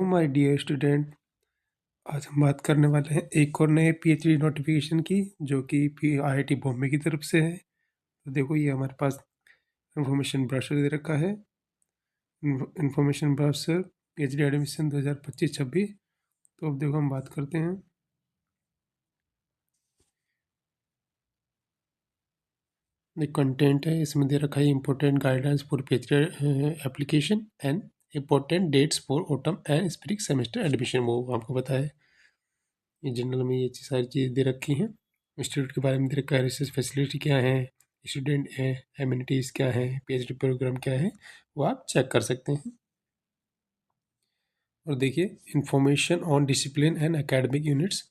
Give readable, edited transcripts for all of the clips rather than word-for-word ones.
My dear student, आज हम बात करने वाले हैं एक और नए पीएचडी नोटिफिकेशन की, जो कि आईआईटी बॉम्बे की तरफ से है। तो देखो, ये हमारे पास इंफॉर्मेशन ब्रोशर दे रखा है। Information brochure PhD admission 2025-26। तो अब देखो, हम बात करते हैं। ये कंटेंट है, इसमें दे रखा है important guidelines for PhD application and important dates for autumn and spring semester admission. वो आपको पता है, ये जनरल में ये सारी चीज़ें दे रखी हैं। इंस्टीट्यूट के बारे में दे रखा है, रिसर्च फैसिलिटी क्या है, स्टूडेंट है, एमिनिटीज़ क्या है, पीएचडी प्रोग्राम क्या है, वो आप चेक कर सकते हैं। और देखिए, information on discipline and academic units.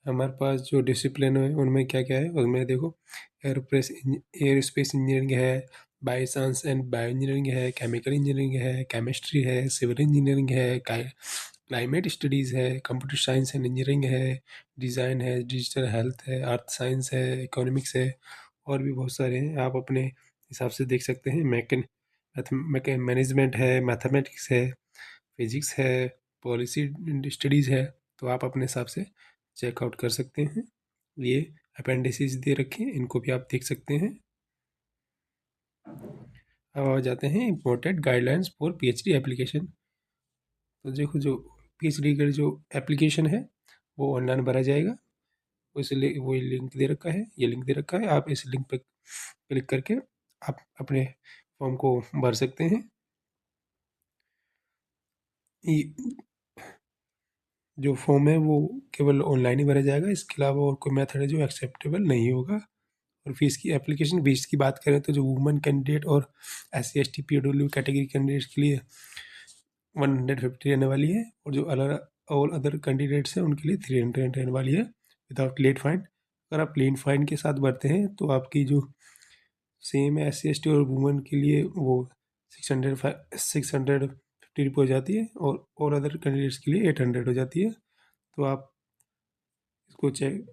हमारे पास जो डिसिप्लिन है उनमें क्या क्या है, उनमें देखो, एयरोस्पेस इंजीनियरिंग है, bio science and bio engineering है, केमिकल इंजीनियरिंग है, केमिस्ट्री है, सिविल इंजीनियरिंग है, क्लाइमेट स्टडीज़ है, कंप्यूटर साइंस एंड इंजीनियरिंग है, डिज़ाइन है, डिजिटल हेल्थ है, अर्थ साइंस है, इकोनॉमिक्स है, और भी बहुत सारे हैं। आप अपने हिसाब से देख सकते हैं। मैनेजमेंट है, मैथमेटिक्स है, फिजिक्स है, पॉलिसी स्टडीज़ है। तो आप अपने हिसाब से चेकआउट कर सकते हैं। ये अपेंडिसेस दे रखे हैं, इनको भी आप देख सकते हैं। अब आ जाते हैं important guidelines for PhD application. तो देखो, जो पीएचडी का जो एप्लीकेशन है वो ऑनलाइन भरा जाएगा। इसलिए वो लिंक दे रखा है, ये लिंक दे रखा है। आप इस लिंक पर क्लिक करके आप अपने फॉर्म को भर सकते हैं। जो फॉर्म है वो केवल ऑनलाइन ही भरा जाएगा, इसके अलावा और कोई मेथड है जो एक्सेप्टेबल नहीं होगा। और फीस की एप्लीकेशन फीस की बात करें तो जो वुमेन कैंडिडेट और SC ST PW category candidates के लिए 150 रहने वाली है, और जो ऑल अदर कैंडिडेट्स हैं उनके लिए 300 रहने वाली है विदाउट लेट फाइन। अगर आप लेट फाइन के साथ भरते हैं तो आपकी जो सेम है SC ST और वुमेन के लिए वो 650 हो जाती है, और अदर कैंडिडेट्स के लिए 800 हो जाती है। तो आप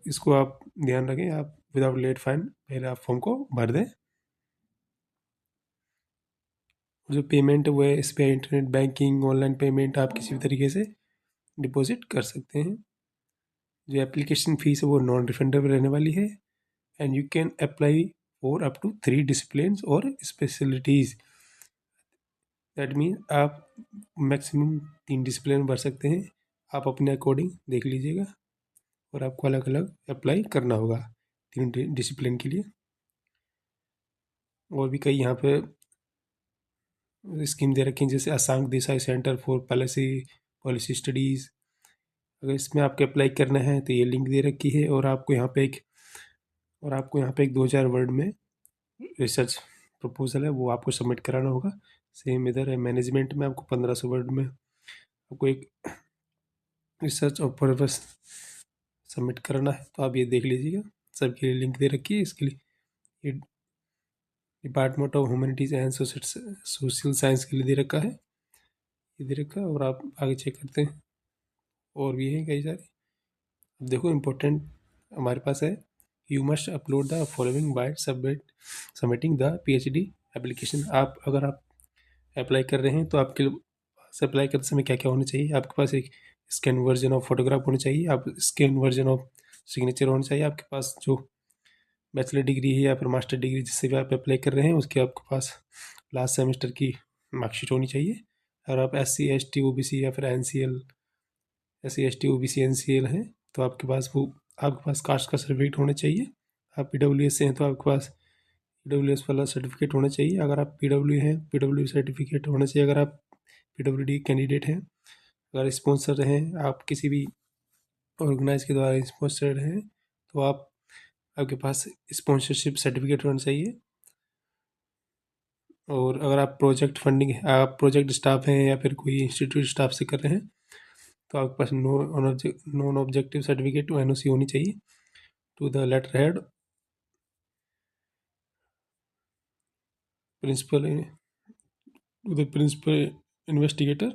इसको आप ध्यान रखें, आप विदाउट लेट फाइन पहले आप फॉर्म को भर दें। जो पेमेंट है वो है, इस पर इंटरनेट बैंकिंग, ऑनलाइन पेमेंट आप किसी भी तरीके से डिपॉजिट कर सकते हैं। जो एप्लीकेशन फ़ीस है वो नॉन रिफंडेबल रहने वाली है, and you can apply for up to 3 disciplines और स्पेशलिटीज़। दैट मीन आप मैक्सिमम 3 डिसिप्लिन भर सकते हैं। आप अपने अकॉर्डिंग देख लीजिएगा, और आपको अलग अलग अप्लाई करना होगा 3 डिसिप्लिन के लिए। और भी कई यहाँ पे स्कीम दे रखी हैं, जैसे Asang Desai centre for policy studies. अगर इसमें आपको अप्लाई करना है तो ये लिंक दे रखी है, और आपको यहाँ पे एक 2000 वर्ड में रिसर्च प्रपोजल है, वो आपको सबमिट कराना होगा। सेम इधर है, मैनेजमेंट में आपको 1500 वर्ड में आपको एक रिसर्च और पर्पस सबमिट करना है। तो आप ये देख लीजिएगा, सबके लिए लिंक दे रखी है। इसके लिए ये department of humanities and social science के लिए दे रखा है, ये दे रखा है, और आप आगे चेक करते हैं। और भी हैं कई सारे। अब देखो, इम्पोर्टेंट हमारे पास है, you must upload the following bye submitting the PhD application. अगर आप अप्लाई कर रहे हैं तो आपके पास अप्लाई करते समय क्या क्या होना चाहिए। आपके पास एक स्कैन वर्जन ऑफ फोटोग्राफ होनी चाहिए, आप स्कैन वर्जन ऑफ सिग्नेचर होना चाहिए। आपके पास जो बैचलर डिग्री है या फिर मास्टर डिग्री जिससे भी आप अप्लाई कर रहे हैं उसके आपके पास लास्ट सेमेस्टर की मार्कशीट होनी चाहिए। अगर आप SC ST OBC या फिर SC ST OBC NCL हैं तो आपके पास कास्ट का सर्टिफिकेट होना चाहिए। आप PWS से हैं तो आपके पास PWS वाला सर्टिफिकेट होना चाहिए। अगर आप PW हैं, PW सर्टिफिकेट होना चाहिए। अगर आप PWD कैंडिडेट हैं, अगर स्पॉन्सर हैं, आप किसी भी ऑर्गेनाइज के द्वारा स्पॉन्सर्ड हैं, तो आपके पास स्पॉन्सरशिप सर्टिफिकेट होना चाहिए। और अगर आप आप प्रोजेक्ट स्टाफ हैं या फिर कोई इंस्टीट्यूट स्टाफ से कर रहे हैं तो आपके पास नॉन ऑब्जेक्टिव सर्टिफिकेट NOC होनी चाहिए to the letterhead principal investigator.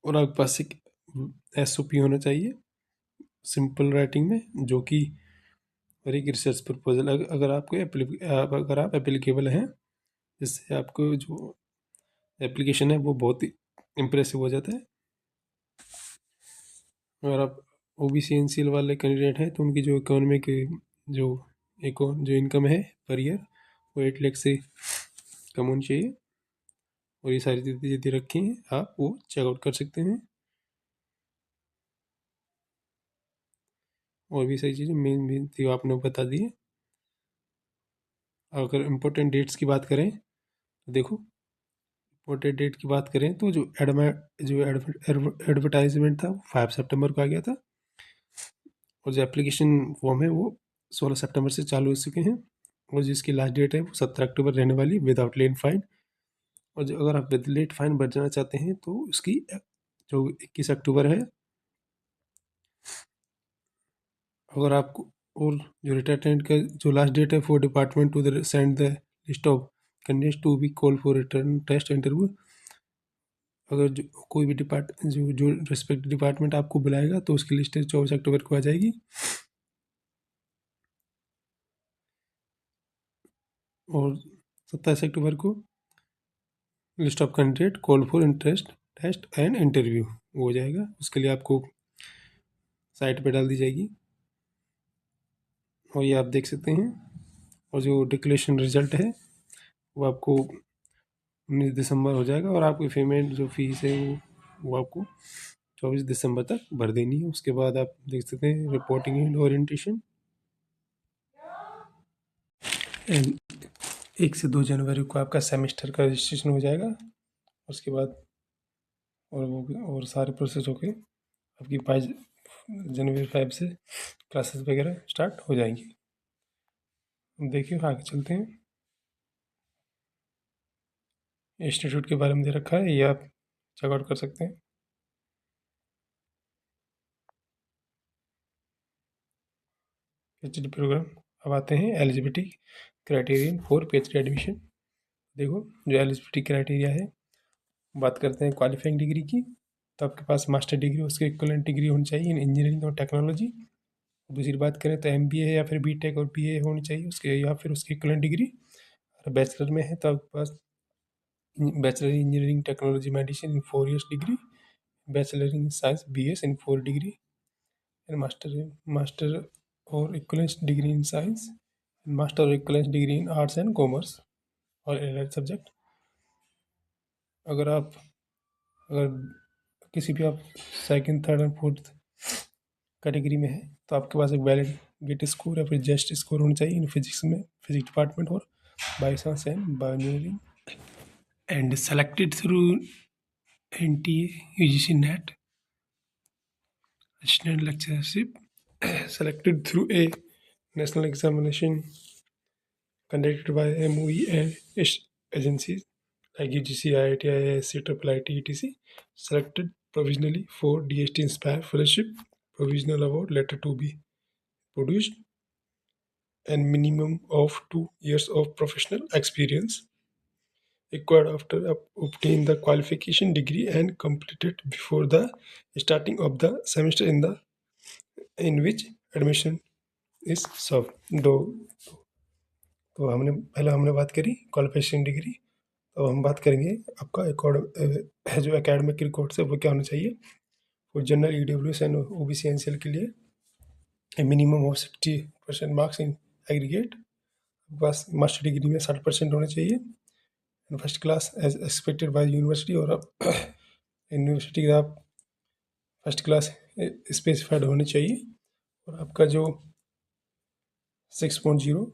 और आपके पास एक SOP होना चाहिए सिंपल राइटिंग में, जो कि और एक रिसर्च प्रपोजल अगर आप एप्लीकेबल हैं, जिससे आपको जो एप्लीकेशन है वो बहुत ही इम्प्रेसिव हो जाता है। अगर आप ओबीसी एनसीएल वाले कैंडिडेट हैं तो उनकी जो इकोनॉमिक जो जो इनकम है पर ईयर वो 8 लाख से कम होनी चाहिए। और ये सारी चीज़ें यदि रखी हैं आप वो चेकआउट कर सकते हैं। और भी सारी चीज़ें मेन मेन थी आपने बता दी है। अगर इम्पोर्टेंट डेट्स की बात करें तो देखो, इम्पोर्टेंट डेट की बात करें तो जो एडवर्टाइजमेंट था वो 5 सितंबर को आ गया था। और जो एप्लीकेशन फॉर्म है वो 16 सितंबर से चालू हो चुके हैं। और जिसकी लास्ट डेट है वो 17 अक्टूबर रहने वाली विदाउट लेट फाइन। और जो अगर आप विद लेट फाइन भर जाना चाहते हैं तो उसकी जो 21 अक्टूबर है। अगर आपको और जो रिटायरमेंट का जो लास्ट डेट है for department to the send the list of candidates to be call for return test interview. अगर जो कोई भी जो रिस्पेक्ट डिपार्टमेंट आपको बुलाएगा तो उसकी लिस्ट 24 अक्टूबर को आ जाएगी। और 27 अक्टूबर को list of candidate call for interest test and interview हो जाएगा। उसके लिए आपको साइट पे डाल दी जाएगी और ये आप देख सकते हैं। और जो डिक्लेरेशन रिजल्ट है वो आपको 19 दिसंबर हो जाएगा। और आपकी पेमेंट जो फीस है वो आपको 24 दिसंबर तक भर देनी है। उसके बाद आप देख सकते हैं रिपोर्टिंग एंड ओरिएंटेशन एंड 1 से 2 जनवरी को आपका सेमेस्टर का रजिस्ट्रेशन हो जाएगा। उसके बाद और सारे प्रोसेस होके आपकी 5 जनवरी से क्लासेस वगैरह स्टार्ट हो जाएंगी। देखिए आगे चलते हैं। इंस्टीट्यूट के बारे में दे रखा है, ये आप चेकआउट कर सकते हैं। PhD programme. अब आते हैं eligibility criterion for PhD admission. देखो जो एलिजिबिलिटी क्राइटेरिया है, बात करते हैं क्वालिफाइंग डिग्री की। तो आपके पास मास्टर डिग्री उसके इक्वलेंट डिग्री होनी चाहिए इन इंजीनियरिंग और टेक्नोलॉजी। दूसरी बात करें तो एमबीए या फिर बीटेक और बीए होनी चाहिए उसके, या फिर उसकी इक्वलेंट डिग्री। और बैचलर में है तो आपके पास bachelor in engineering technology medicine in 4 years degree, bachelor in science BS in 4 degree, and master और equivalence degree in science, master और equivalence degree in arts and commerce और एलाइड सब्जेक्ट। अगर किसी भी आप second third and fourth category में है तो आपके पास एक वैलिड गेट स्कोर या फिर जेस्ट स्कोर होना चाहिए इन फिजिक्स में, फिजिक्स डिपार्टमेंट और bioscience and bio engineering, and selected through NTA UGC net assistant lectureship selected through a national examination conducted by MOE and its agencies like UGC, IIT, IISc, IIIT, etc. Selected provisionally for DST Inspire Fellowship, provisional award letter to be produced, and minimum of 2 years of professional experience required after obtain the qualification degree and completed before the starting of the semester in which admission is served. तो हमने बात करी qualification degree. तो हम बात करेंगे आपका जो एकेडमिक रिकॉर्ड है वो क्या होना चाहिए। For general EWS and OBC NCL के लिए minimum of 60% marks in aggregate. बस मास्टर डिग्री में 60% होने चाहिए। First class as expected by university, और अब यूनिवर्सिटी का आप फर्स्ट क्लास स्पेसिफाइड होनी चाहिए। और आपका जो 6.0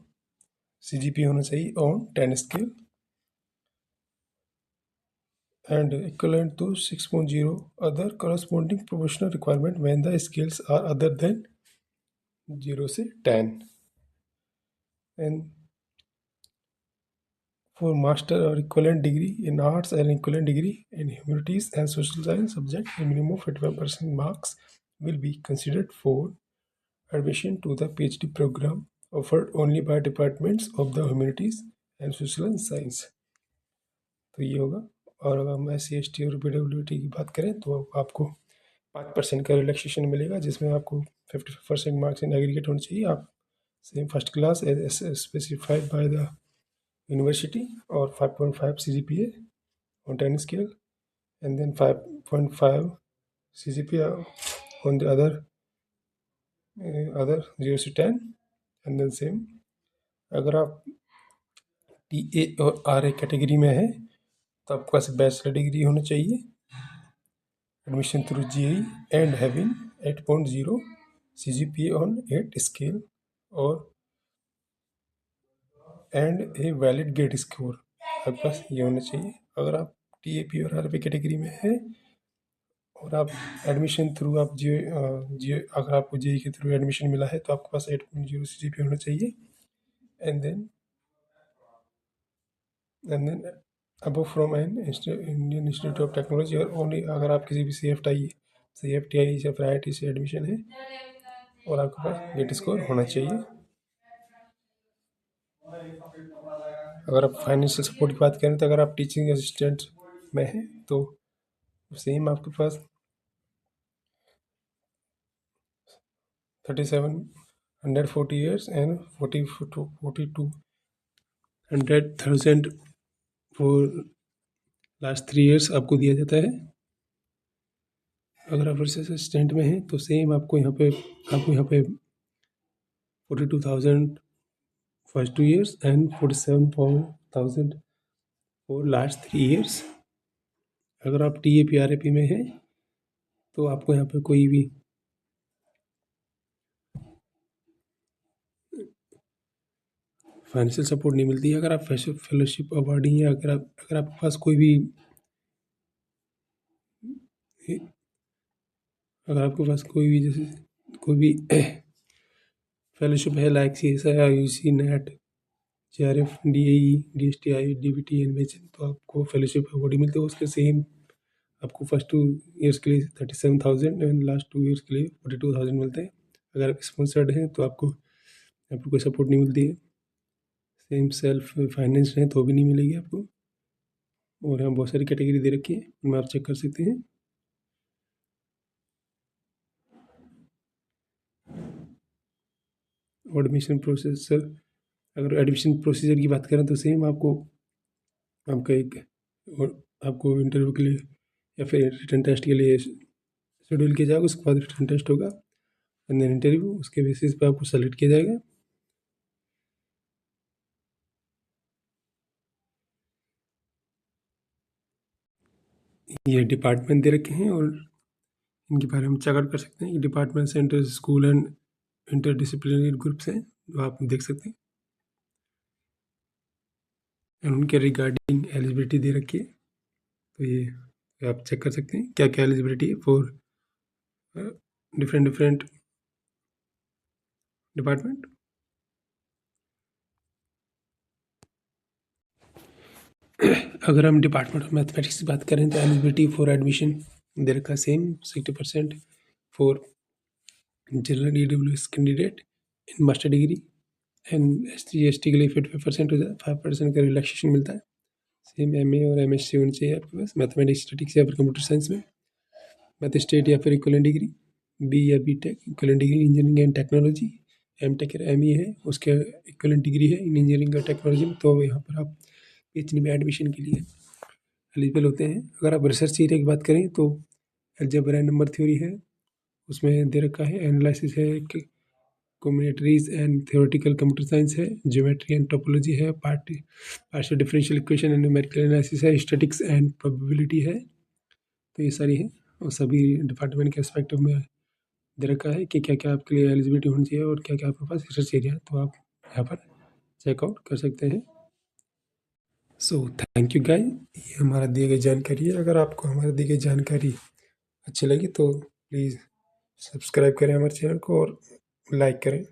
CGP होना चाहिए on 10 scale and equivalent to 6.0 other corresponding proportional requirement when the scales are other than 0 से 10. And for master or equivalent degree in arts and equivalent degree in humanities and social science subject, a minimum of 55% marks will be considered for admission to the PhD program offered only by departments of the humanities and social science. तो ये होगा। और अगर हम SC ST और PWT की बात करें तो आपको 5% का रिलैक्सेशन मिलेगा, जिसमें आपको 55% मार्क्स इन एग्रीगेट होनी चाहिए। आप same first class as specified by the university, और 5.5 CGPA on 10 scale, and then 5.5 CGPA on the other 0 से 10 and then same। अगर आप TA और RA कैटेगरी में है तो आपके पास बैचलर डिग्री होना चाहिए, admission through GE and having 8.0 CGPA on 8 scale और and a valid GATE score, आपके पास ये होना चाहिए। अगर आप TAP और RP कैटेगरी में है और आप एडमिशन थ्रू आप जियो अगर आपको JEE के थ्रू एडमिशन मिला है तो आपके पास 8.0 CGPA होना चाहिए। And then above from an Indian Institute of Technology और ओनली अगर आप किसी भी CFTI या फिर IIT से एडमिशन है और आपके पास गेट स्कोर होना चाहिए। अगर आप फाइनेंशियल सपोर्ट की बात करें तो अगर आप टीचिंग असिस्टेंट में हैं तो सेम आपके पास 3740 years and 4200,000 for last 3 years आपको दिया जाता है। अगर आप रिसर्च असिस्टेंट में हैं तो सेम आपको यहाँ पे 42,000 first 2 years and 47,000 for last 3 years. अगर आप TAP RAP में हैं तो आपको यहाँ पे कोई भी फाइनेंशियल सपोर्ट नहीं मिलती है। अगर आप फेलोशिप अवार्डी हैं, अगर आपके पास कोई भी जैसे कोई भी फेलोशिप है like CSI IUC NET JRF DAE DSTI DBT NVH तो आपको फेलोशिप अवार्ड मिलते हैं। उसके सेम आपको फर्स्ट 2 ईयर्स के लिए 37,000 एंड लास्ट 2 ईयर्स के लिए 42,000 मिलते हैं। अगर आप स्पॉन्सर्ड हैं तो आपको कोई सपोर्ट नहीं मिलती है। सेम सेल्फ फाइनेंस हैं तो भी नहीं मिलेगी आपको। और यहाँ बहुत सारी कैटेगरी दे रखी है, उनमें आप चेक कर सकते हैं। एडमिशन प्रोसेसर, अगर एडमिशन प्रोसीजर की बात करें तो सेम आपको आपको इंटरव्यू के लिए या फिर रिटन टेस्ट के लिए शेड्यूल किया जाएगा। उसके बाद रिटन टेस्ट होगा एंड देन इंटरव्यू, उसके बेसिस पे आपको सेलेक्ट किया जाएगा। ये डिपार्टमेंट दे रखे हैं और इनके बारे में चेकआउट कर सकते हैं। Department centre school and interdisciplinary groups हैं जो आप देख सकते हैं एंड उनके रिगार्डिंग एलिजिबिलिटी दे रखी है। तो ये आप चेक कर सकते हैं क्या क्या एलिजिबिलिटी है फॉर डिफरेंट डिपार्टमेंट। अगर हम डिपार्टमेंट ऑफ मैथमेटिक्स की बात करें तो एलिजिबिलिटी फॉर एडमिशन दे रखा same 60% for general EWS candidate in master degree and SC/ST के लिए 55% हो जाता है, 5% का रिलैक्सेशन मिलता है। सेम MA और MSc होनी चाहिए आपके पास मैथमेटिक्स स्टैटिक्स या फिर कंप्यूटर साइंस में, मैथ स्टेट या फिर इक्विवेलेंट डिग्री, B या BTech equivalent degree engineering and technology, MTech या ME है उसके इक्विवेलेंट डिग्री है इन इंजीनियरिंग और टेक्नोलॉजी में, तो यहाँ पर आप PhD में एडमिशन के लिए एलिजिबल होते हैं। अगर आप रिसर्च एरिया की बात करें तो अलजेब्रा एंड नंबर थ्योरी है, उसमें दे रखा है एनालिसिस है, कॉम्बिनेटरीज एंड थ्योरेटिकल कंप्यूटर साइंस है, ज्योमेट्री एंड टोपोलॉजी है, partial differential equation and numerical analysis है, स्टैटिक्स एंड प्रोबेबिलिटी है। तो ये सारी है और सभी डिपार्टमेंट के एस्पेक्ट में दे रखा है कि क्या क्या आपके लिए एलिजिबिलिटी होनी चाहिए और क्या क्या आपके पास रिसर्च एरिया है, तो आप यहाँ पर चेकआउट कर सकते हैं। सो थैंक यू गाइस, ये हमारा दी गई जानकारी है। अगर आपको हमारी दी गई जानकारी अच्छी लगी तो प्लीज़ सब्सक्राइब करें हमारे चैनल को और लाइक करें।